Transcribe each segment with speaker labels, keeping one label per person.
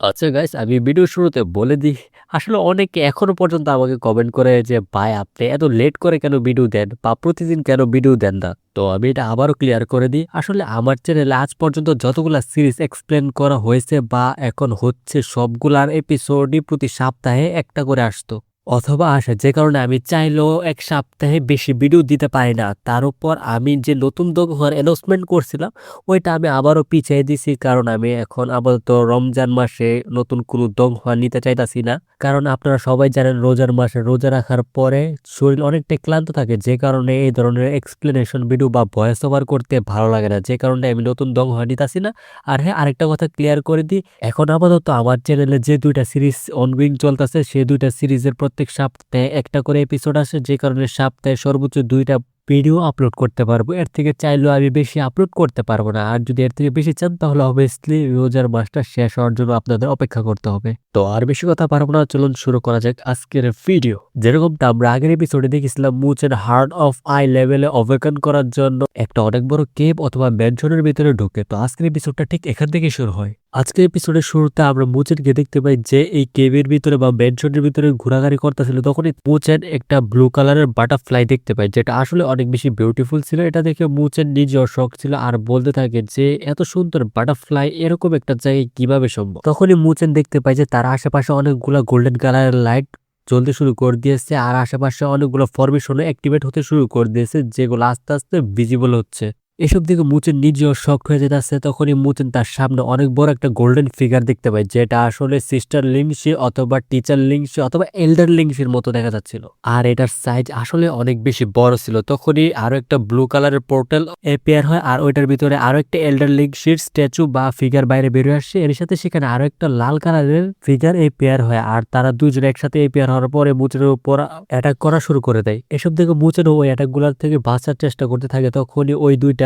Speaker 1: আচ্ছা গাইস, আমি ভিডিও শুরুতে বলে দিই, আসলে অনেকে এখনো পর্যন্ত আমাকে কমেন্ট করে যে ভাই আপনি এত লেট করে কেন ভিডিও দেন বা প্রতিদিন কেন ভিডিও দেন না। তো আমি এটা আবারও ক্লিয়ার করে দিই, আসলে আমার চ্যানেলে আজ পর্যন্ত যতগুলা সিরিজ এক্সপ্লেন করা হয়েছে বা এখন হচ্ছে সবগুলার এপিসোডই প্রতি সপ্তাহে একটা করে আসতো অথবা আসে, যে কারণে আমি চাইলেও এক সপ্তাহে বেশি ভিডিও দিতে পারি না। তার উপর আমি যে নতুন দোকান অ্যানাউন্সমেন্ট করছিলাম ওইটা আমি আবারও পিছিয়ে দিছি, কারণ আমি এখন আপাতত রমজান মাসে নতুন কোনো দোকান নিতে চাইতাছি না। কারণ আপনারা সবাই জানেন রোজার মাসে রোজা রাখার পরে শরীর অনেকটাই ক্লান্ত থাকে, যে কারণে এই ধরনের এক্সপ্লেনেশন ভিডিও বা ভয়েস ওভার করতে ভালো লাগে না, যে কারণে আমি নতুন দোকান নিতেছি না। আর হ্যাঁ, আরেকটা কথা ক্লিয়ার করে দিই, এখন আপাতত আমার চ্যানেলে যে দুইটা সিরিজ অনগোয়িং চলতেছে সেই দুইটা সিরিজের প্রত্যেক সপ্তাহে একটা করে এপিসোড আসে, যে কারণে সপ্তাহে সর্বোচ্চ দুইটা ভিডিও আপলোড করতে পারবো। এর থেকে চাইলেও আমি বেশি আপলোড করতে পারবো না। আর যদি এর থেকে বেশি চান তাহলে অবভিয়াসলি রোজার মাসটা শেষ হওয়ার জন্য আপনাদের অপেক্ষা করতে হবে। তো আর বেশি কথা পারবো না, চলুন শুরু করা যাক আজকের ভিডিও। যেরকমটা আমরা আগের এপিসোডে দেখেছিলাম, মুচের হার্ট অফ আই লেভেলে অবেকন করার জন্য একটা অনেক বড় কেভ অথবা ম্যানশনের ভিতরে ঢোকে। তো আজকের এপিসোডটা ঠিক এখান থেকে শুরু হয়। আজকের এপিসোডের শুরুতে আমরা মুচেনকে দেখতে পাই যে এই কেভের ভিতরে বা ম্যানশনের ভিতরে ঘোরাঘুরি করতেছিল। তখনই মুচেন একটা ব্লু কালারের বাটারফ্লাই দেখতে পায়, যেটা আসলে অনেক বেশি বিউটিফুল ছিল। এটা দেখে মুচেন নিজেও শখ ছিল আর বলতে থাকে যে এত সুন্দর বাটারফ্লাই এরকম একটা জায়গায় কিভাবে সম্ভব। তখনই মুচেন দেখতে পায় যে তার আশেপাশে অনেকগুলা গোল্ডেন কালারের লাইট জ্বলতে শুরু করে দিয়েছে আর আশেপাশে অনেকগুলো ফরমেশনও অ্যাক্টিভেট হতে শুরু করে দিয়েছে, যেগুলো আস্তে আস্তে ভিজিবল হচ্ছে। এসব দিকে মুচেন নিজেও শক হয়ে যেতেছে। তখনই মুচেন তার সামনে অনেক বড় একটা গোল্ডেন ফিগার দেখতে পায়, যেটা আসলে সিস্টার লিংশি অথবা টিচার লিংশি অথবা এল্ডার লিংশির মতো দেখা যাচ্ছিল। আর এটার সাইজ আসলে অনেক বেশি বড় ছিল। তখনই আরো একটা ব্লু কালারের পোর্টাল এপিয়ার হয় আর ওইটার ভিতরে আরো একটা এল্ডার লিংশির স্ট্যাচু বা ফিগার বাইরে বেরিয়ে আসছে। এর সাথে সেখানে আরো একটা লাল কালারের ফিগার এপিয়ার হয় আর তারা দুজনে একসাথে এপিয়ার হওয়ার পরে মুচেনের উপর অ্যাটাক করা শুরু করে দেয়। এসব দেখে মুচেন ওই অ্যাটাক গুলার থেকে বাঁচার চেষ্টা করতে থাকে। তখনই ওই দুইটা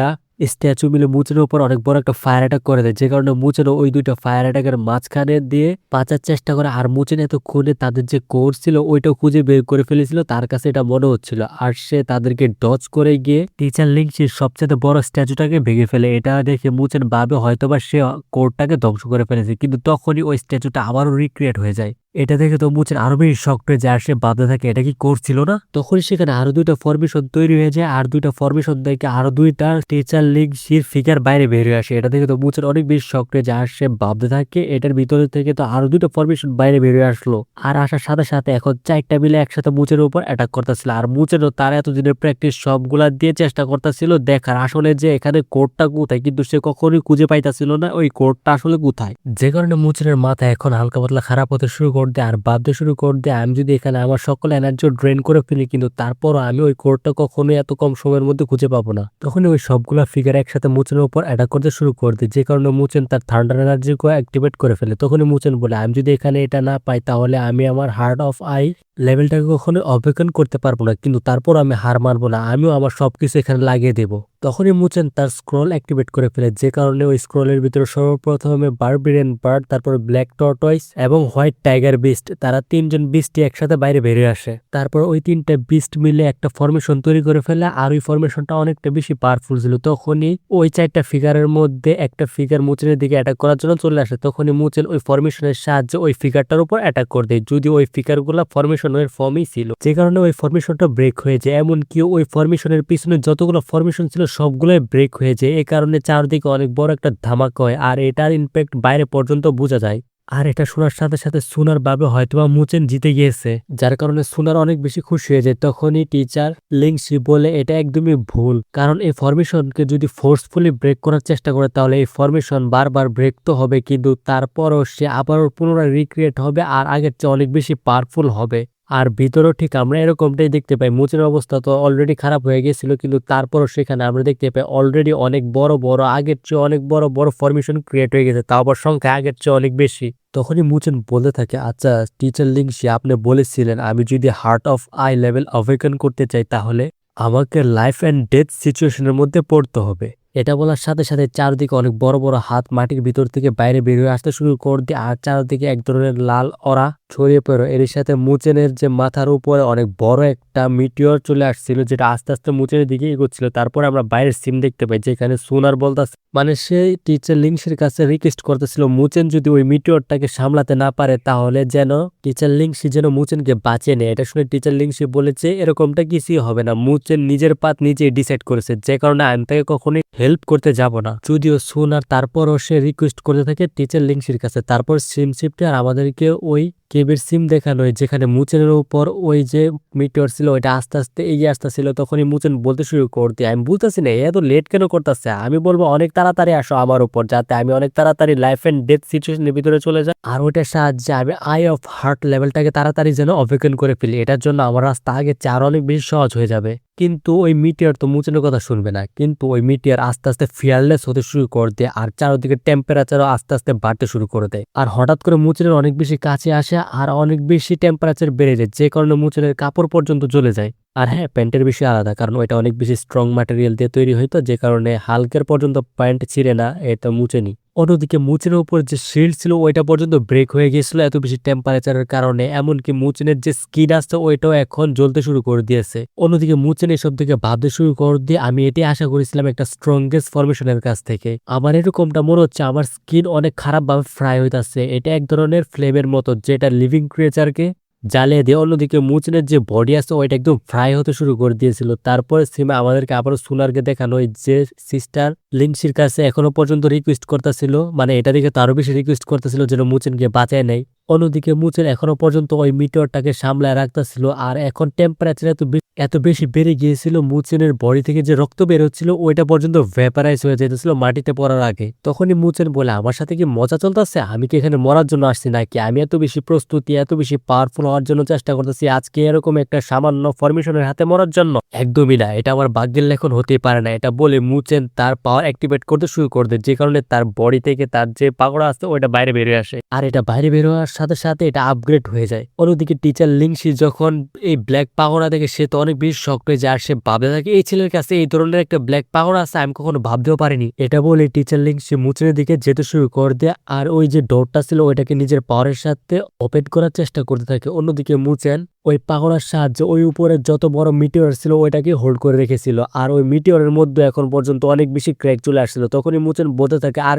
Speaker 1: স্ট্যাচু মিলে মুচেনের উপর অনেক বড় একটা ফায়ার অ্যাটাক করে দেয়, যে কারণে মুচেনও ওই দুইটা ফায়ার অ্যাটাকের মাঝখানে দিয়ে বাঁচার চেষ্টা করে। আর মুচেন এতক্ষণে তাদের যে কোর ছিল ওইটাও খুঁজে বের করে ফেলেছিল, তার কাছে এটা মনে হচ্ছিল। আর সে তাদেরকে ডজ করে গিয়ে টিচার লিংচির সবচেয়ে বড় স্ট্যাচুটাকে ভেঙে ফেলে। এটা দেখে মুচেন ভাবে হয়তোবা সে কোরটাকে ধ্বংস করে ফেলেছে, কিন্তু তখনই ওই স্ট্যাচুটা আবারও রিক্রিয়েট হয়ে যায়। এটা দেখে তো মুচেন আরো বেশি শক্ট হয়ে যায় আর সে ভাবতে থাকে এটা কি করছিল না। তখনই সেখানে আরো দুইটা ফরমেশন তৈরি হয়ে যায় আর দুইটা ফরমেশন দেখে আরো দুইটা টিচার লিংশির ফিগার বাইরে বের হয়ে আসে। এটা দেখে তো মুচেন অনেক বেশি শক্ট হয়ে যায় আর সে ভাবতে থাকে এটার ভিতরে থেকে তো আরো দুইটা ফরমেশন বাইরে বের হয়ে আসলো। আর আসার সাথে সাথে এখন চারটা মিলে একসাথে মুচের উপর অ্যাটাক করতেছিল। আর মুচেনও তার এতদিনের প্র্যাকটিস সবগুলা দিয়ে চেষ্টা করতেছিল দেখার আসলে যে এখানে কোডটা কোথায়, কিন্তু সে কখনোই খুঁজে পাইতাছিল না ওই কোডটা আসলে কোথায়। যে কারণে মুচেনের মাথা এখন হালকা পাতলা খারাপ হতে শুরু করে দেয় আর ভাবতে শুরু করে দেয় আমি যদি এখানে আমার সকল এনার্জি ড্রেন করে ফেলি, কিন্তু তারপরও আমি ওই কোডটা কখনোই এত কম সময়ের মধ্যে খুঁজে পাবো না। তখনই ওই সবগুলা ফিগার একসাথে মুচেনের উপর অ্যাটাক করতে শুরু করে দেয়, যে কারণে মুচেন তার থান্ডার এনার্জিকে অ্যাক্টিভেট করে ফেলে। তখনই মুচেন বলে আমি যদি এখানে এটা না পাই তাহলে আমি আমার হার্ট অফ আই লেভেলটাকে কখনো অবেকন করতে পারবো না, কিন্তু তারপর আমি হার মানবো না, আমিও আমার সবকিছু এখানে লাগিয়ে দেবো। তখনই মুচেন তার স্ক্রল অ্যাক্টিভেট করে ফেলে, যে কারণে ওই স্ক্রলের ভিতরে সর্বপ্রথমে বারবেরিয়ান বার্ড, তারপর ব্ল্যাক টর্টয়েস এবং হোয়াইট টাইগার বিস্ট, তারা তিনজন বিস্টই একসাথে বাইরে বেরিয়ে আসে। তারপর ওই তিনটা বিস্ট মিলে একটা ফরমেশন তৈরি করে ফেলে আর ওই ফরমেশনটা অনেকটা বেশি পাওয়ারফুল ছিল। তখনই ওই চারটা ফিগারের মধ্যে একটা ফিগার মুচেনের দিকে অ্যাটাক করার জন্য চলে আসে। তখনই মুচেন ওই ফরমেশনের সাহায্যে ওই ফিগারটার উপর অ্যাটাক করে দেয়, যদি ওই ফিগারগুলো ফরমেশনের ফর্মই ছিল, যে কারণে ওই ফরমেশনটা ব্রেক হয়ে যায়। এমনকি ওই ফরমেশনের পিছনে যতগুলো ফরমেশন ছিল সবগুলোই ব্রেক হয়ে যায়। এই কারণে চারদিকে অনেক বড় একটা ধামাকা হয় আর এটার ইম্প্যাক্ট বাইরে পর্যন্ত বোঝা যায়। আর এটা শোনার সাথে সাথে সুনার ভাবে হয়তোবা মুচেন জিতে গিয়েছে, যার কারণে সুনার অনেক বেশি খুশি হয়ে যায়। তখনই টিচার লিংশি বলে এটা একদমই ভুল, কারণ এই ফরমেশনকে যদি ফোর্সফুলি ব্রেক করার চেষ্টা করে তাহলে এই ফরমেশন বারবার ব্রেক তো হবে, কিন্তু তারপরও সে আবারও পুনরায় রিক্রিয়েট হবে আর আগের চেয়ে অনেক বেশি পাওয়ারফুল হবে। আর ভিতরেও ঠিক আমরা এরকমটাই দেখতে পাই। মুচের অবস্থা তো অলরেডি খারাপ হয়ে গেছিল, কিন্তু তারপরও সেখানে আমরা দেখতে পাই অলরেডি অনেক বড় বড় আগের চেয়ে অনেক বড় বড় ফরমেশন ক্রিয়েট হয়ে গেছে, তাও আবার সংখ্যা আগের চেয়ে অনেক বেশি। তখনই মুচেন বলতে থাকে আচ্ছা টিচার লিংশি, আপনি বলেছিলেন আমি যদি heart of I level awaken করতে চাই তাহলে আমাকে লাইফ অ্যান্ড ডেথ সিচুয়েশনের মধ্যে পড়তে হবে। এটা বলার সাথে সাথে চারদিকে অনেক বড় বড় হাত মাটির ভিতর থেকে বাইরে বের হয়ে আসতে শুরু করে দিয়ে আর চারদিকে এক ধরনের লাল অরা ছড়িয়ে পড়ে। এর সাথে মুচেনের যে মাথার উপরে অনেক বড় একটা মিটিওর চলে আসছিল, যেটা আস্তে আস্তে মুচেনের দিকে এগোচ্ছিল। তারপরে আমরা বাইরের সিন দেখতে পাই, যেখানে সুনার বলতাছে, মানে সে টিচার লিংসের কাছে রিকোয়েস্ট করতেছিল মুচেন যদি ওই মিটিওরটাকে সামলাতে না পারে তাহলে যেন টিচার লিংসি যেন মুচেনকে বাঁচিয়ে নেয়। এটা শুনে টিচার লিংসি বলেছে এরকমটা কিছুই হবে না, মুচেন নিজের পাত নিজেই ডিসাইড করেছে, যে কারণে আমি তাকে কখনোই হেল্প করতে যাব না। যদিও সুনার তারপরও সে রিকোয়েস্ট করতে থাকে টিচার লিংসির কাছে। তারপর সিম শিফটে আর আমাদেরকে ওই কেবের সিম দেখানো হয়, যেখানে মুচেনের উপর ওই যে মিটিওর ছিল ওইটা আস্তে আস্তে এগিয়ে আসতেছিল। তখনই মুচেন বলতে শুরু করতে, আমি বলতেছি না এত লেট কেন করতেছে, আমি বলবো অনেক তাড়াতাড়ি আসো আমার উপর, যাতে আমি অনেক তাড়াতাড়ি লাইফ এন্ড ডেথ সিচুয়েশনের ভিতরে চলে যাই, আর ওইটার সাহায্যে আমি আই অফ হার্ট লেভেলটাকে তাড়াতাড়ি যেন অবেকন করে ফেলি। এটার জন্য আমার রাস্তা আগে চার অনেক বেশি সহজ হয়ে যাবে। কিন্তু ওই মিটিয়ার তো মুচেনের কথা শুনবে না, কিন্তু ওই মিটিয়ার আস্তে আস্তে ফিয়ারলেস হতে শুরু করে দেয়, আর চারদিকে টেম্পারেচারও আস্তে আস্তে বাড়তে শুরু করে দেয়। আর হঠাৎ করে মুচেনের অনেক বেশি কাছে আসে আর অনেক বেশি টেম্পারেচার বেড়ে যায়, যে কারণে মুচেনের কাপড় পর্যন্ত জ্বলে যায়। আর হ্যাঁ, প্যান্টের বিষয় আলাদা, কারণ ওইটা অনেক বেশি স্ট্রং ম্যাটেরিয়াল দিয়ে তৈরি হইতো, যে কারণে হালকের পর্যন্ত প্যান্ট ছিঁড়ে না, এটা মুচেনি। অন্যদিকে মুচেনের উপর যে শিল্ড ছিল ওইটা পর্যন্ত ব্রেক হয়ে গিয়েছিল এত বেশি টেম্পারেচারের কারণে, এমনকি মুচেনের যে স্কিন আছে ওইটাও এখন জ্বলতে শুরু করে দিয়েছে। অন্যদিকে মুচেন এসব থেকে ভাবতে শুরু করে দিয়ে আমি এটাই আশা করেছিলাম একটা স্ট্রংগেস্ট ফরমেশনের কাছ থেকে। আমার এরকমটা মনে হচ্ছে আমার স্কিন অনেক খারাপভাবে ফ্রাই হইতাছে, এটা এক ধরনের ফ্লেমের মতো যেটা লিভিং ক্রিয়েচারকে জ্বালিয়ে দিয়ে। অন্যদিকে মুচেনের যে বডি আছে ওইটা একদম ফ্রাই হতে শুরু করে দিয়েছিল। তারপরে সিমা আমাদেরকে আবারও সুনারকে দেখানো যে সিস্টার লিংসির কাছে এখনো পর্যন্ত রিকোয়েস্ট করতেছিল, মানে এটা দেখে তারও বেশি রিকোয়েস্ট করতেছিল যেন মুচেনকে বাঁচায় নেয়। অন্যদিকে মুচেন এখনো পর্যন্ত ওই মিটিওরটাকে সামলায় রাখতেছিল, আর এখন টেম্পারেচার এত বেশি বেড়ে গিয়েছিল মুচেনের বডি থেকে যে রক্ত বের হচ্ছিল ওইটা পর্যন্ত ভ্যাপারাইজ হয়ে যেতেছিল মাটিতে পড়ার আগে। তখনই মুচেন বলে, আমার সাথে কি মজা চলতেছে, আমি কি এখানে মরার জন্য আসছি নাকি, আমি এত বেশি প্রস্তুতি এত বেশি পাওয়ারফুল হওয়ার জন্য চেষ্টা করতেছি আজকে এরকম একটা সামান্য ফরমেশনের হাতে মরার জন্য? একদমই না, এটা আমার ভাগ্যের লেখন হতেই পারে না। এটা বলে মুচেন তার পাওয়ার অ্যাক্টিভেট করতে শুরু করে দেয়, যে কারণে তার বডি থেকে তার যে পাকড়া আছে ওইটা বাইরে বেরিয়ে আসে, আর এটা বাইরে বের হওয়ার সাথে সাথে এটা আপগ্রেড হয়ে যায়। অন্যদিকে টিচার লিংসি যখন এই ব্ল্যাক পাকড়া দেখে সে তো অনেক বেশি শক হয়ে যায়, আর সে ভাবতে থাকে এই ছেলের কাছে এই ধরনের একটা ব্ল্যাক পাকড়া আছে, আমি কখনো ভাবতেও পারিনি। এটা বলে টিচার লিংসি মুচেনের দিকে যেতে শুরু করে দেয়, আর ওই যে ডোরটা ছিল ওইটাকে নিজের পাওয়ারের সাথে ওপেন করার চেষ্টা করতে থাকে। অন্যদিকে মুচেন ওই পাকড়ার সাহায্যে ওই উপরে যত বড় মিটিওর ছিল ওইটাকে হোল্ড করে রেখেছিল, আর ওই মিটিওরের মধ্যে এখন পর্যন্ত অনেক বেশি ক্র্যাক চলে আসছিল। তখনই মুচেন বলতে থাকে আর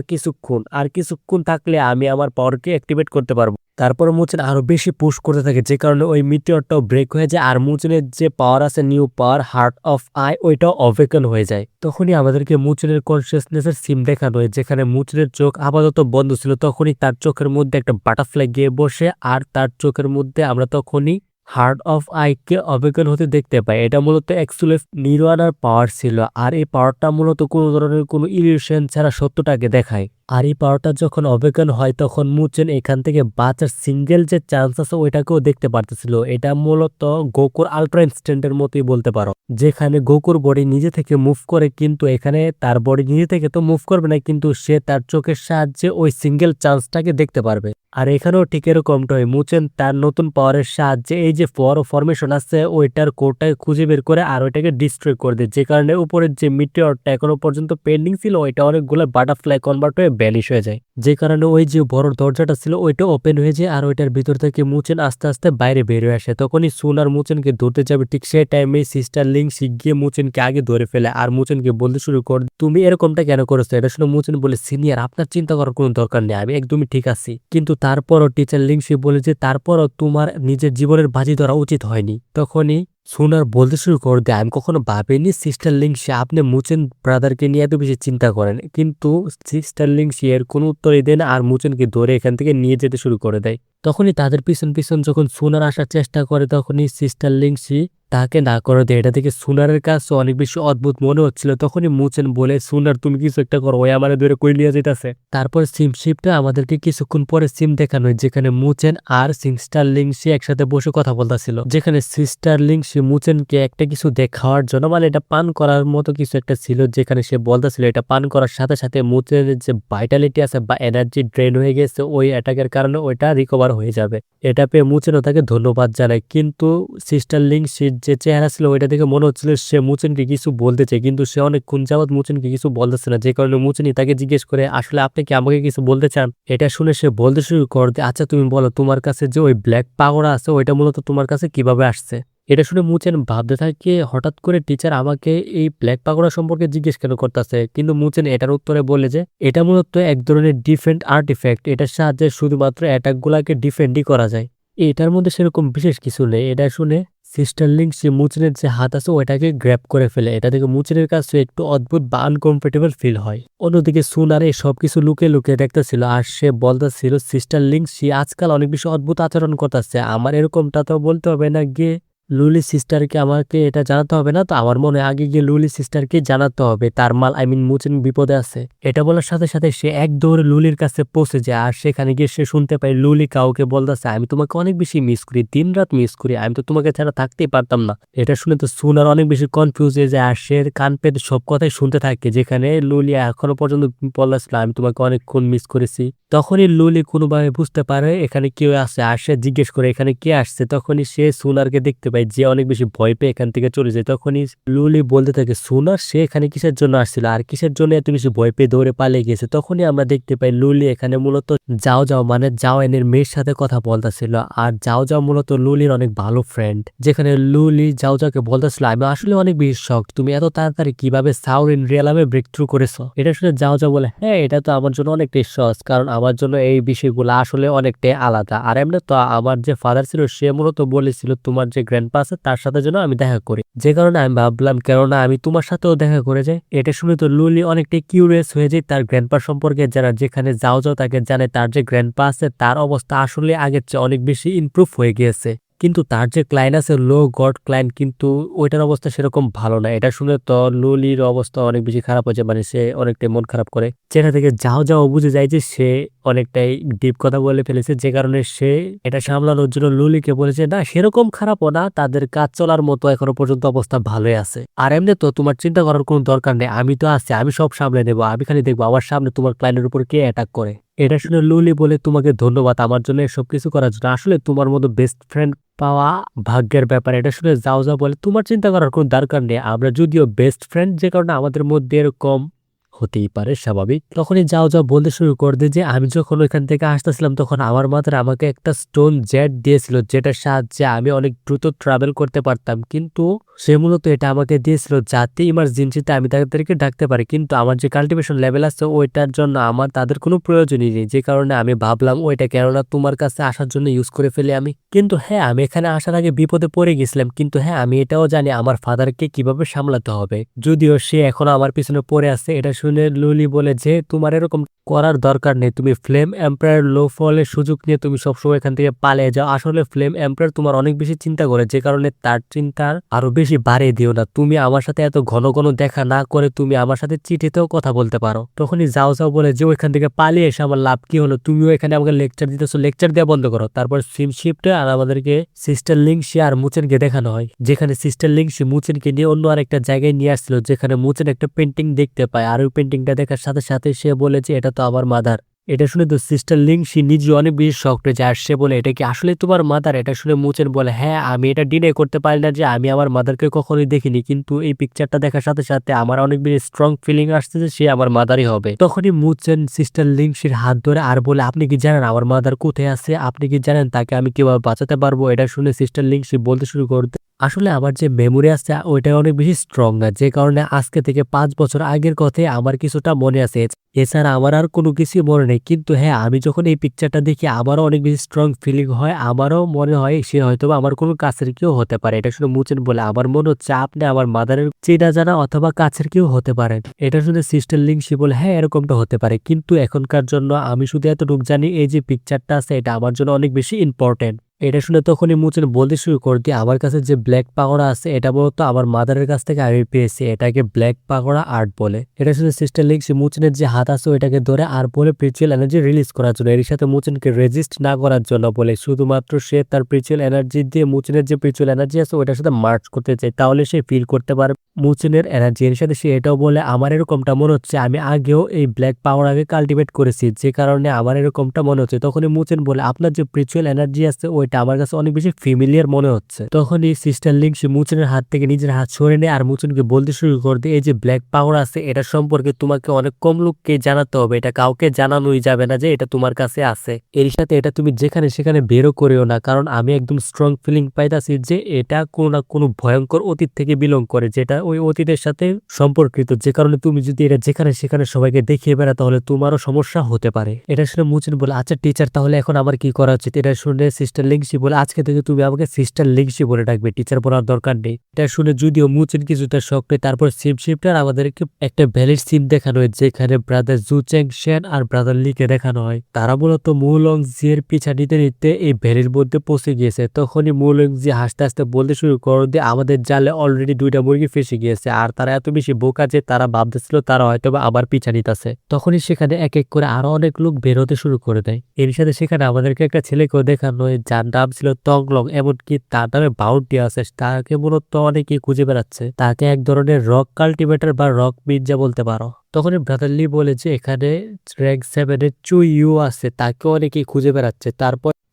Speaker 1: কিছুক্ষণ থাকলে আমি আমার পাওয়ারকে অ্যাক্টিভেট করতে পারবো। তারপর মুচেন আরো বেশি পুশ করতে থাকে, যে কারণে ওই মিটিওরটাও ব্রেক হয়ে যায়, আর মুচেনের যে পাওয়ার আছে new power heart of I ওইটাও অবেকন হয়ে যায়। তখনই আমাদেরকে মুচেনের কনসিয়াসনেসের সিম দেখানো হয়, যেখানে মুচেনের চোখ আপাতত বন্ধ ছিল। তখনই তার চোখের মধ্যে একটা বাটারফ্লাই গিয়ে বসে, আর তার চোখের মধ্যে আমরা তখনই হার্ট অফ আইকে অবেকন হতে দেখতে পাই। এটা মূলত এক্সুলেফ নির্ওয়ানার পাওয়ার ছিল, আর এই পাওয়ারটা মূলত কোনো ধরনের কোনো ইলিউশন ছাড়া সত্যটাকে দেখায়। আর এই পাওয়ারটা যখন অবেকন হয় তখন মুচেন এখান থেকে বাঁচার সিঙ্গেল যে চান্স আছে ওইটাকেও দেখতে পারতেছিল। এটা মূলত গোকুর আলট্রা ইনস্ট্যান্টের মতোই বলতে পারো, যেখানে গোকুর বডি নিজে থেকে মুভ করে, কিন্তু এখানে তার বডি নিজে থেকে তো মুভ করবে না, কিন্তু সে তার চোখের সাহায্যে ওই সিঙ্গেল চান্সটাকে দেখতে পারবে। আর এখানেও ঠিক এরকমটাই, মুচেন তার নতুন পাওয়ারের সাহায্যে এই যে ফরমেশন আছে ওইটার কোডটাকে খুঁজে বের করে আর ওইটাকে ডিস্ট্রয় করে দেয়, যে কারণে উপরের যে মিটিওরটা এখনো পর্যন্ত পেন্ডিং ছিল ওইটা অনেকগুলো বাটারফ্লাই কনভার্ট হয়ে ভ্যানিশ হয়ে যায়, যে কারণে ওই যে বড় দরজাটা ছিল ওইটা ওপেন হয়ে যায়, আর ওইটার ভিতর থেকে মুচেন আস্তে আস্তে বাইরে বের হয়ে আসে। তখনই সুন আর মুচেনকে ধরতে যাবে, ঠিক সেই টাইমে সিস্টার লিংসি গিয়ে মুচেনকে আগে ধরে ফেলে, আর মুচেনকে বলতে শুরু করে তুমি এরকমটা কেন করেছো। এটা শুনে মুচেন বলে, সিনিয়র আপনার চিন্তা করার কোনো দরকার নেই, আমি একদমই ঠিক আছি। কিন্তু তারপরও টিচার লিংসি বলে যে তারপরও তোমার নিজের জীবনের বাজি ধরা উচিত হয়নি। তখনই সুনার বলতে শুরু করে দেয়, আমি কখনো ভাবিনি সিস্টার লিংসি আপনি মুচেন ব্রাদারকে নিয়ে এত বেশি চিন্তা করেন। কিন্তু সিস্টার লিংসি এর কোনো উত্তরই দেয় না, আর মুচেনকে ধরে এখান থেকে নিয়ে যেতে শুরু করে দেয়। তখনই তাদের পিছন পিছন যখন সুনার আসার চেষ্টা করে তখনই সিস্টার লিংসি তাকে না করে দেয়। এটা থেকে সুনারের কাছে অনেক বেশি অদ্ভুত মনে হচ্ছিল। তখনই মুচেন বলে, সুনার তুমি কিছু একটা করো, ওই আমার ধরে কই নিয়ে যেতেছে। তারপর সিম শিপটা আমাদেরকে কিছুক্ষণ পরে সিম দেখানো হয়, যেখানে মুচেন আর সিস্টার লিংসি একসাথে বসে কথা বলতেছিল, যেখানে সিস্টার লিংসি মুচেনকে একটা কিছু দেখাওয়ার জন্য, মানে এটা পান করার মতো কিছু একটা ছিল, যেখানে সে বলতেছিল এটা পান করার সাথে সাথে মুচেনের যে ভাইটালিটি আছে বা এনার্জি ড্রেন হয়ে গেছে ওই অ্যাটাকের কারণে ওইটা রিকভার হয়ে যাবে। এটা পেয়ে মুচেনও তাকে ধন্যবাদ জানায়, কিন্তু সিস্টার লিংসির যে চেহারা ছিল ওইটা দেখে মনে হচ্ছিল সে মুচেনকে কিছু বলতে চায়, কিন্তু সে অনেকক্ষণ যাবৎ মুচেনকে কিছু বলতেছে না, যে কারণে মুচেনি তাকে জিজ্ঞেস করে আসলে আপনি কি আমাকে কিছু বলতে চান। এটা শুনে সে বলতে শুরু করে, আচ্ছা তুমি বলো তোমার কাছে যে ওই ব্ল্যাক পাগোড়া আছে ওইটা মূলত তোমার কাছে কিভাবে আসছে। এটা শুনে মুচেন ভাবতে থাকে হঠাৎ করে টিচার আমাকে এই ব্ল্যাক পাগোড়া সম্পর্কে জিজ্ঞেস কেন করতেছে, কিন্তু মুচেন এটার উত্তরে বলে যে এটা মূলত এক ধরনের ডিফেন্ড আর্টিফ্যাক্ট, এটার সাহায্যে শুধুমাত্র অ্যাটাক গুলাকে ডিফেন্ডই করা যায়, এটার মধ্যে সেরকম বিশেষ কিছু নেই। এটা শুনে সিস্টার লিংক সে মুচেনের যে হাত আছে ওইটাকে গ্র্যাব করে ফেলে, এটা থেকে মুচেনের কাছে একটু অদ্ভুত বা আনকমফোর্টেবল ফিল হয়। অন্যদিকে সুনারে সবকিছু লুকিয়ে লুকিয়ে দেখতেছিল আর সে বলতেছিল সিস্টার লিংক সে আজকাল অনেক বেশি অদ্ভুত আচরণ করতেছে, আমার এরকমটা তো বলতে হবে না গিয়ে লুলি সিস্টারকে আমাকে এটা জানাতে হবে না, তো আমার মনে হয় আগে গিয়ে লুলি সিস্টারকে জানাতে হবে তার মাল মুচেন বিপদে আছে। এটা বলার সাথে সাথে সে এক দৌড়ে লুলির কাছে পৌঁছে যায় আর সেখানে গিয়ে সে শুনতে পায় লুলি কাউকে বলতেছে আমি তোমাকে অনেক বেশি মিস করি, দিন রাত মিস করি, আমি তো তোমাকে ছাড়া থাকতেই পারতাম না। এটা শুনে তো সুনার অনেক বেশি কনফিউজ হয়ে যায় আর সে কান পেতে সব কথাই শুনতে থাকে, যেখানে লুলি এখনো পর্যন্ত বলতেছিল আমি তোমাকে অনেকক্ষণ মিস করেছি। তখনই লুলি কোনোভাবে বুঝতে পারে এখানে কেউ আছে আর সে জিজ্ঞেস করে এখানে কে আসছে, তখনই সে সুনারকে দেখতে পায় যে অনেক বেশি ভয় পেয়ে এখান থেকে চলে যায়। তখনই লুলি বলতে থাকে সুনার সে এখানে কিসের জন্য আসছিল আর কিসের জন্য এত বেশি ভয় পেয়ে দৌড়ে পালিয়ে গেছে। তখনই আমরা দেখতে পাই লুলি এখানে মূলত যাও যাও মানে যাও এনের মেয়ের সাথে কথা বলতেছিল আর যাও যাও মূলত লুলির অনেক ভালো ফ্রেন্ড, যেখানে লুলি যাও যাওকে বলতেছিল আমি আসলে অনেক বেশি শখ তুমি এত তাড়াতাড়ি কিভাবে সাউর ইন রিয়েলামে ব্রেক থ্রু করেছো। এটা শুনে যাও যাও বলে হ্যাঁ এটা তো আমার জন্য অনেকটাই সহজ, কারণ আমার জন্য এই বিষয়গুলো আসলে অনেকটাই আলাদা, আর এমনি তো আমার যে ফাদার ছিল সে মূলত বলেছিল তোমার যে গ্র্যান্ডপা আছে তার সাথে যেন আমি দেখা করি, যে কারণে আমি ভাবলাম কেননা আমি তোমার সাথেও দেখা করে যাই। এটা শুনে তো লুলি অনেকটাই কিউরিয়াস হয়ে যায় তার গ্র্যান্ডপা সম্পর্কে, যারা যেখানে যাও যাও তাকে জানে তার যে গ্র্যান্ডপা আছে তার অবস্থা আসলে আগের চেয়ে অনেক বেশি ইমপ্রুভ হয়ে গিয়েছে, কিন্তু তার যে ক্লায়েন্ট আছে লো গড ক্লায়েন্ট কিন্তু ওইটার অবস্থা সেরকম ভালো না। এটা শুনে তো লুলির অবস্থা অনেক বেশি খারাপ হয়েছে, মানে সে অনেকটাই মন খারাপ করে, যেটা থেকে যাও যাও বুঝে যায় যে সে অনেকটাই ডিপ কথা বলে ফেলেছে, যে কারণে সে এটা সামলানোর জন্য লুলিকে বলেছে না সেরকম খারাপও না, তাদের কাজ চলার মতো এখনো পর্যন্ত অবস্থা ভালোই আছে, আর এমনি তো তোমার চিন্তা করার কোনো দরকার নেই, আমি তো আছি, আমি সব সামলে নেবো, আমি খালি দেখবো আমার সামনে তোমার ক্লায়েন্টের উপর কে অ্যাটাক করে। এটা শুনে লুলি বলে তোমাকে ধন্যবাদ আমার জন্য এসব কিছু করার জন্য, আসলে তোমার মতো বেস্ট ফ্রেন্ড পাওয়া ভাগ্যের ব্যাপার। এটা শুনে যাও যাও বলে তোমার চিন্তা করার কোনো দরকার নেই, আমরা যদিও বেস্ট ফ্রেন্ড যে কারণে আমাদের মধ্যে এরকম হতেই পারে স্বাভাবিক। তখনই যাও যাও বলতে শুরু করে দিয়ে যে আমি যখন ওইখান থেকে আসতেছিলাম তখন আমার মাথায় আমাকে একটা স্টোন জেট দিয়েছিল, যেটার সাহায্যে আমি অনেক দ্রুত ট্রাভেল করতে পারতাম, কিন্তু সে মূলত এটা আমাকে দিয়েছিল যাতে ইমার্জেন্সিতে আমি তাদেরকে ডাকতে পারি, কিন্তু আমার যে কাল্টিভেশন লেভেল আছে ওইটার জন্য আমার তাদের কোনো প্রয়োজনই নেই, যে কারণে আমি ভাবলাম ওইটা কেননা তোমার কাছে আসার জন্য ইউজ করে ফেলি আমি। কিন্তু হ্যাঁ আমি এখানে আসার আগে বিপদে পড়ে গেছিলাম, কিন্তু হ্যাঁ আমি এটাও জানি আমার ফাদারকে কিভাবে সামলাতে হবে, যদিও সে এখনো আমার পিছনে পড়ে আছে। এটা শুনে লুলি বলে যে তোমার এরকম করার দরকার নেই, তুমি ফ্লেম এম্পায়ার লো ফলের সুযোগ নিয়ে তুমি সবসময় এখান থেকে পালিয়ে যাও, আসলে ফ্লেম এম্পায়ার তোমার অনেক বেশি চিন্তা করে, যে কারণে তার চিন্তার আরো বেশি বাড়িয়ে দিও না, তুমি আমার সাথে এত ঘন ঘন দেখা না করে তুমি আমার সাথে চিঠিতেও কথা বলতে পারো। তখনই যাও যাও বলে যে ওইখান থেকে পালিয়ে এসে আমার লাভ কি হলো, তুমিও এখানে আমাকে লেকচার দিতেছো, লেকচার দেওয়া বন্ধ করো। তারপর শিপটা আর আমাদেরকে সিস্টার লিংসি আর মুচেনকে দেখানো হয়, যেখানে সিস্টার লিংসি মুচেনকে নিয়ে অন্য আরেকটা জায়গায় নিয়ে আসছিল, যেখানে মুচেন একটা পেন্টিং দেখতে পায় আর ওই পেন্টিংটা দেখার সাথে সাথে সে বলে যে এটা তো আমার মাদার। এটা শুনে তো সিস্টার লিংসি নিজে অনেক বেশি শক্ট হয়ে যায় আর সে বলে এটা কি আসলে তোমার মাদার। এটা শুনে মুচেন বলে হ্যাঁ আমি এটা ডিনাই করতে পারি না যে আমি আমার মাদারকে কখনোই দেখিনি, কিন্তু এই পিকচারটা দেখার সাথে সাথে আমার অনেক বেশি স্ট্রং ফিলিং আসছে যে সে আমার মাদারই হবে। তখনই মুচেন সিস্টার লিংসির হাত ধরে আর বলে আপনি কি জানেন আমার মাদার কোথায় আছে, আপনি কি জানেন তাকে আমি কিভাবে বাঁচাতে পারবো। এটা শুনে সিস্টার লিংসি বলতে শুরু করতে আসলে আমার যে মেমোরি আছে ওইটা অনেক বেশি স্ট্রং না, যে কারণে আজকে থেকে 5 বছর আগের কথাই আমার কিছুটা মনে আছে, এছাড়া আমার আর কোনো কিছুই মনে নেই। কিন্তু হ্যাঁ আমি যখন এই পিকচারটা দেখি আমারও অনেক বেশি স্ট্রং ফিলিং হয়, আমারও মনে হয় সে হয়তো আমার কোনো কাছের কেউ হতে পারে। এটা শুনে মুচেন বলে আমার মনে হচ্ছে আপনি আমার মাদারের চেনা জানা অথবা কাছের কেউ হতে পারেন। এটা শুনে সিস্টার লিংসি বলে হ্যাঁ এরকমটা হতে পারে, কিন্তু এখনকার জন্য আমি শুধু এতটুকু জানি এই যে পিকচারটা আছে এটা আমার জন্য অনেক বেশি ইম্পর্টেন্ট। এটা শুনে তখনই মুচেন বলতে শুরু করে দিয়ে আমার কাছে যে ব্ল্যাক পাগোড়া আছে এটা বলতো আমার মাদারের কাছ থেকে আমি পেয়েছি, এটাকে ব্ল্যাক পাগোড়া আর্ট বলে। এটা শুনে সিস্টার লিংসি মুচেনের যে হাত আছে ওইটাকে ধরে আর বলে স্পিরিচুয়াল এনার্জি রিলিজ করার জন্য, এর সাথে মুচেনকে রেজিস্ট না করার জন্য বলে, শুধুমাত্র সে তার স্পিরিচুয়াল এনার্জি দিয়ে মুচেনের যে স্পিরিচুয়াল এনার্জি আছে ওইটার সাথে মার্চ করতে চায়, তাহলে সে ফিল করতে পারে মুচেনের এনার্জি। এর সাথে সে এটাও বলে আমার এরকমটা মনে হচ্ছে আমি আগেও এই ব্ল্যাক পাগোড়াকে কাল্টিভেট করেছি, যে কারণে আমার এরকমটা মনে হচ্ছে। তখনই মুচেন বলে আপনার যে স্পিরিচুয়াল এনার্জি আছে ওইটা এটা আমার কাছে অনেক বেশি ফ্যামিলিয়ার মনে হচ্ছে। তখনই সিস্টার লিংসি মুচুনের হাত থেকে নিজের হাত সরে নেয় আর মুচুনকে বলতে শুরু করে দেয়, এই যে ব্ল্যাক পাওয়ার আছে এটা সম্পর্কে তোমাকে অনেক কম লোককে জানাতে হবে, এটা কাউকে জানানোই যাবে না যে এটা তোমার কাছে আছে। এর সাথে এটা তুমি যেখানে সেখানে বেরও করেও না, কারণ আমি একদম স্ট্রং ফিলিং পাইতাছি যে এটা কোনো না কোনো ভয়ঙ্কর অতীত থেকে বিলং করে, যেটা ওই অতীতের সাথে সম্পর্কিত, যে কারণে তুমি যদি এটা যেখানে সেখানে সবাইকে দেখিয়ে বেড়া তাহলে তোমারও সমস্যা হতে পারে। এটা শুনে মুচুন বলে, আচ্ছা টিচার তাহলে এখন আমার কি করা উচিত? এটা শুনে সিস্টার লিংসি বলে, আজকে থেকে তুমি আমাকে সিস্টার লিংসি বলে ডাকবে, টিচার বলার দরকার নেই। এটা শুনে যদিও মুচুন কিছুটা শখ নেই, তারপর সিম শিফটার আমাদেরকে একটা ভ্যালিড সিম দেখানো হয় যেখানে ব্রাদার জু চ্যাং শেন আর ব্রাদার লিকে দেখানো হয়। তারা মূলত মুলং জি এর পিছা নিতে নিতে এই ভ্যালির মধ্যে পৌঁছে গিয়েছে। তখনই মুলং জি হাসতে হাসতে বলতে শুরু করে দিয়ে, আমাদের জালে অলরেডি 2টা মুরগি ফেসে গিয়েছে আর তারা এত বেশি বোকা যে তারা ভাবতেছিল তারা হয়তো আবার পিছা নিতেছে। তখনই সেখানে এক এক করে আরো অনেক লোক বের হতে শুরু করে দেয়। এর সাথে সেখানে আমাদেরকে একটা ছেলেকেও দেখানো হয় যার নাম ছিল তংলং, এমনকি তার নামে বাউন্টি আছে। তাকে মূলত অনেকেই খুঁজে বেড়াচ্ছে, তাকে এক ধরনের রক কাল্টিভেটর বা রক মিনজা বলতে পারো। তখনই ব্রাদারলি বলে যে এখানে র্যাঙ্ক 7 এর চু ইউ আছে, তাকে অনেকেই খুঁজে বেড়াচ্ছে।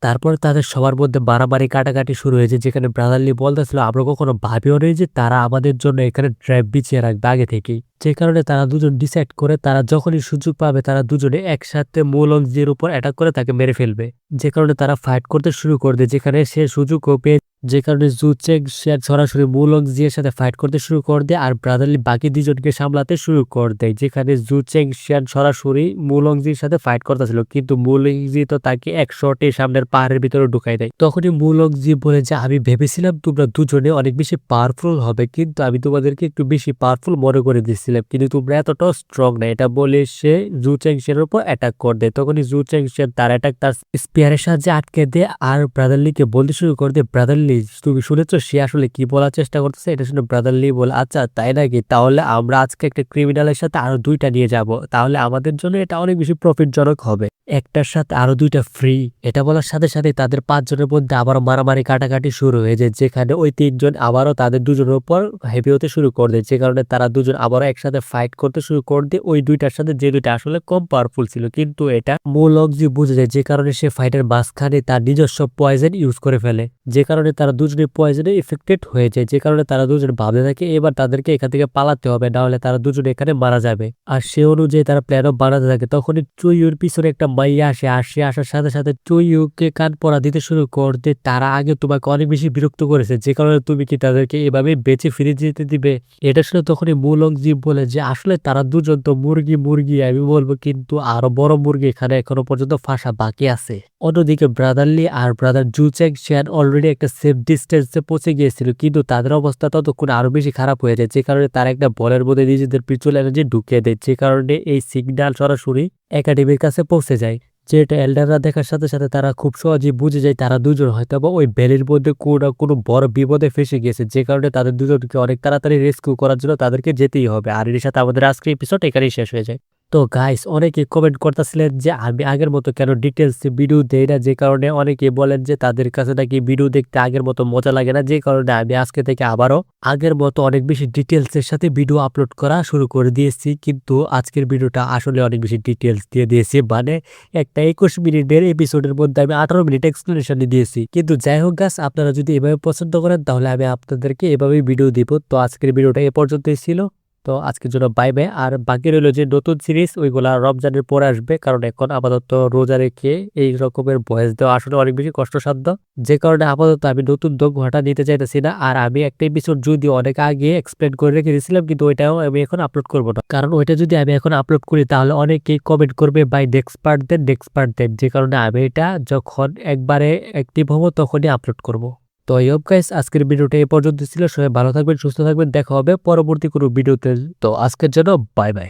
Speaker 1: তারপর তাদের সবার মধ্যে মারামারি কাটাকাটি শুরু হয়েছে, যেখানে ব্রাদারলি বলতেছিল আমরা কখনো ভাবিও নেই যে তারা আমাদের জন্য এখানে ট্র্যাপ বিছিয়ে রাখবে আগে থেকেই। যে কারণে তারা দুজন ডিসাইড করে তারা যখনই সুযোগ পাবে তারা দুজনে একসাথে মুলং জির উপর অ্যাটাক করে তাকে মেরে ফেলবে। যে কারণে তারা ফাইট করতে শুরু করে দেয়, যেখানে সে সুযোগও পেয়ে, যে কারণে জু চ্যাং শেন সরাসরি মুলং জি এর সাথে ফাইট করতে শুরু করে দেয় আর ব্রাদারলি বাকি দুজনকে সামলাতে শুরু করে দেয়। যেখানে জু চ্যাং শেন সরাসরি মুলং জির সাথে ফাইট করতেছিল, কিন্তু মুলং জি তো তাকে এক শটে সামনের পাহাড়ের ভিতরে ঢুকাই দেয়। তখনই মুলং জি বলে যে আমি ভেবেছিলাম তোমরা দুজনে অনেক বেশি পাওয়ারফুল হবে, কিন্তু আমি তোমাদেরকে একটু বেশি পাওয়ারফুল মনে করে দিচ্ছিলাম, কিন্তু তোমরা এতটাও স্ট্রং না। এটা বলে সে জু চ্যাং শেনের উপর অ্যাটাক করে দেয়। তখনই জু চ্যাং শেন তার অ্যাটাক তার স্পিয়ারের সাহায্যে আটকে দেয় আর ব্রাদারলিকে বলতে শুরু করে দেয়, ব্রাদারলি তুমি শুনেছো সে আসলে কি বলার চেষ্টা করতেছে? এটা শুনে ব্রাদারলি বলে, আচ্ছা তাই নাকি, তাহলে আমরা আজকে একটা ক্রিমিনালের সাথে আরো 2টা নিয়ে যাব, তাহলে আমাদের জন্য এটা অনেক বেশি প্রফিটজনক হবে, একটার সাথে আরো 2টা ফ্রি। এটা বলার সাথে সাথে তাদের 5 জনের মধ্যে আবারও মারামারি কাটাকাটি শুরু হয়ে যায়, যেখানে ওই 3 জন আবারও তাদের দুজনের উপর হেভি হতে শুরু করে দেয়। যে কারণে তারা দুজন আবারও একসাথে ফাইট করতে শুরু করে দেয় ওই 2টার সাথে, যে 2টা আসলে কম পাওয়ারফুল ছিল, কিন্তু এটা মুলং জি বুঝে যায়। যে কারণে সে ফাইটের মাঝখানে তার নিজস্ব পয়জন ইউজ করে ফেলে, যে কারণে তারা দুজনে পয়জনে ইফেক্টেড হয়ে যায়। যে কারণে তারা দুজন ভাবতে থাকে এবার তাদেরকে এখান থেকে পালাতে হবে, না হলে তারা দুজনে এখানে মারা যাবে। আর সে অনুযায়ী তারা প্ল্যানও বানাতে থাকে। তখনই চুইউর পিছনে একটা মাইয়া আসে আসার সাথে সাথে চুইউকে কান পড়া দিতে শুরু করতে, তারা আগে তোমাকে অনেক বেশি বিরক্ত করেছে, যে কারণে তুমি কি তাদেরকে এভাবে বেঁচে ফিরে যেতে দিবে? এটা শুনে তখনই মুলং জি বলে যে আসলে তারা দুজন তো মুরগি আমি বলবো, কিন্তু আরো বড় মুরগি এখানে এখনো পর্যন্ত ফাঁসা বাকি আছে। অন্যদিকে ব্রাদারলি আর ব্রাদার জু চ্যাং শেন অলরেডি একটা সেফ ডিস্টেন্সে পৌঁছে গিয়েছিল, কিন্তু তাদের অবস্থা ততক্ষণ আরো বেশি খারাপ হয়ে যায়। যে কারণে তারা একটা বলের মধ্যে নিজেদের পিছল এনার্জি ঢুকিয়ে দেয়, যে কারণে এই সিগন্যাল সরাসরি একাডেমির কাছে পৌঁছে যায়। যেটা এল্ডাররা দেখার সাথে সাথে তারা খুব সহজেই বুঝে যায় তারা দুজন হয়তো বা ওই ভ্যালির মধ্যে কোনো বড় বিপদে ফেসে গিয়েছে, যে কারণে তাদের দুজনকে অনেক তাড়াতাড়ি রেস্কিউ করার জন্য তাদেরকে যেতেই হবে। আর এর সাথে আমাদের আজকের এপিসোড এখানেই শেষ হয়ে যায়। তো গাইস, অনেকে কমেন্ট করতেছিলেন যে আমি আগের মতো কেন ডিটেলস ভিডিও দেই না, যে কারণে অনেকে বলেন যে তাদের কাছে নাকি ভিডিও দেখতে আগের মতো মজা লাগে না, যে কারণে আমি আজকে থেকে আবারও আগের মতো অনেক বেশি ডিটেলসের সাথে ভিডিও আপলোড করা শুরু করে দিয়েছি। কিন্তু আজকের ভিডিওটা আসলে অনেক বেশি ডিটেলস দিয়ে দিয়েছি, মানে একটা 21 মিনিটের এপিসোডের মধ্যে আমি 18 মিনিট এক্সপ্লেনেশন দিয়েছি। কিন্তু যাই হোক গাছ, আপনারা যদি এভাবে পছন্দ করেন তাহলে আমি আপনাদেরকে এভাবেই ভিডিও দিব। তো আজকের ভিডিওটা এ পর্যন্তই ছিল। তো আজকের জন্য বাই বাই। আর বাকি রইল যে নতুন সিরিজ, ওইগুলা রমজানের পরে আসবে, কারণ এখন আপাতত রোজা রেখে এই রকমের ভয়েস দেওয়া আসলে অনেক বেশি কষ্টসাধ্য, যে কারণে আপাতত আমি নতুন দোঘাটা নিতে চাইতেছি না। আর আমি একটা এপিসোড যদি অনেক আগে এক্সপ্লেন করে রেখে দিয়েছিলাম, কিন্তু ওইটাও আমি এখন আপলোড করবো না, কারণ ওইটা যদি আমি এখন আপলোড করি তাহলে অনেকেই কমেন্ট করবে বাই নেক্সট পার্ট দেন, যে কারণে আমি এটা যখন একবারে অ্যাক্টিভ হবো তখনই আপলোড করবো। তো গাইস, আজকের ভিডিওটা এ পর্যন্ত ছিল। সবাই ভালো থাকবেন, সুস্থ থাকবেন, দেখা হবে পরবর্তী কোনো ভিডিওতে। তো আজকের জন্য বাই বাই।